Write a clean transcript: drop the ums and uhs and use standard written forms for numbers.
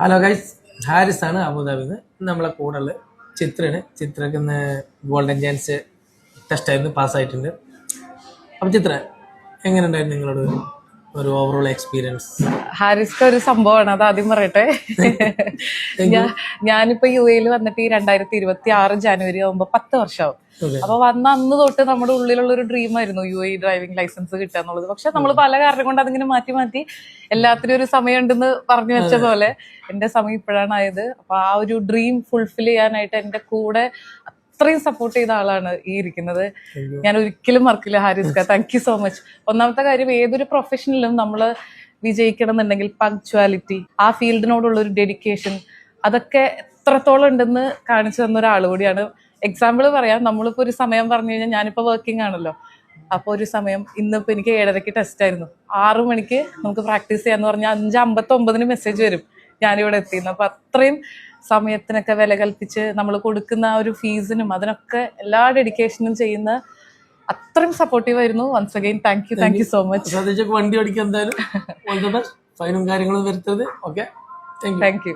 Hello guys, Haris ആണ് അബുദാബിന്ന്. നമ്മളെ കൂടെ ഉള്ള ചിത്രയാണ്. ചിത്രക്ക് ഇന്ന് ഗോൾഡൻ ചാൻസ് ടെസ്റ്റ് ആയിരുന്നു, പാസ്സായിട്ടുണ്ട്. അപ്പം ചിത്ര, എങ്ങനെ ഉണ്ടായിരുന്നു നിങ്ങളോട് ഒരു ഓവറോൾ എക്സ്പീരിയൻസ്? ഹാരിസ്ക്ക് ഒരു സംഭവമാണ്, അത് ആദ്യം പറയട്ടെ. ഞാനിപ്പോ UAE വന്നിട്ട് ഈ 2026 ജനുവരി ആകുമ്പോ 10 വർഷമാവും. അപ്പൊ വന്ന അന്ന് തൊട്ട് നമ്മുടെ ഉള്ളിലുള്ള ഒരു ഡ്രീം ആയിരുന്നു UAE ഡ്രൈവിംഗ് ലൈസൻസ് കിട്ടുക എന്നുള്ളത്. പക്ഷെ നമ്മൾ പല കാരണം കൊണ്ട് അതിങ്ങനെ മാറ്റി മാറ്റി എല്ലാത്തിനും ഒരു സമയം ഉണ്ടെന്ന് പറഞ്ഞു വെച്ച പോലെ എന്റെ സമയം ഇപ്പോഴാണ് ആയത്. അപ്പൊ ആ ഒരു ഡ്രീം ഫുൾഫിൽ ചെയ്യാനായിട്ട് എന്റെ കൂടെ അത്രയും സപ്പോർട്ട് ചെയ്ത ആളാണ് ഈ ഇരിക്കുന്നത്. ഞാൻ ഒരിക്കലും മറക്കില്ല ഹാരിസ്ക. Thank you so much. ഒന്നാമത്തെ കാര്യം, ഏതൊരു പ്രൊഫഷനിലും നമ്മൾ വിജയിക്കണം എന്നുണ്ടെങ്കിൽ പങ്ക്ച്വാലിറ്റി, ആ ഫീൽഡിനോടുള്ള ഒരു ഡെഡിക്കേഷൻ, അതൊക്കെ എത്രത്തോളം ഉണ്ടെന്ന് കാണിച്ചു തന്ന ഒരാൾ കൂടിയാണ്. എക്സാമ്പിൾ പറയാം, നമ്മളിപ്പോൾ ഒരു സമയം പറഞ്ഞു കഴിഞ്ഞാൽ, ഞാനിപ്പോൾ വർക്കിംഗ് ആണല്ലോ, അപ്പോൾ ഒരു സമയം ഇന്നിപ്പോൾ എനിക്ക് 7:30 ടെസ്റ്റ് ആയിരുന്നു, 6 മണിക്ക് നമുക്ക് പ്രാക്ടീസ് ചെയ്യാന്ന് പറഞ്ഞാൽ 5:59 മെസ്സേജ് വരും ഞാനിവിടെ എത്തിയിരുന്നു. അപ്പം അത്രയും സമയത്തിനൊക്കെ വില കൽപ്പിച്ച് നമ്മൾ കൊടുക്കുന്ന ആ ഒരു ഫീസിനും അതിനൊക്കെ എല്ലാ ഡെഡിക്കേഷനും ചെയ്യുന്ന അത്രയും സപ്പോർട്ടീവ് ആയിരുന്നു. Once again thank you so much. വണ്ടി ഓടിക്കാൻ എന്തായാലും ഫൈനും കാര്യങ്ങളും വരുത്തത്. Okay, thank you.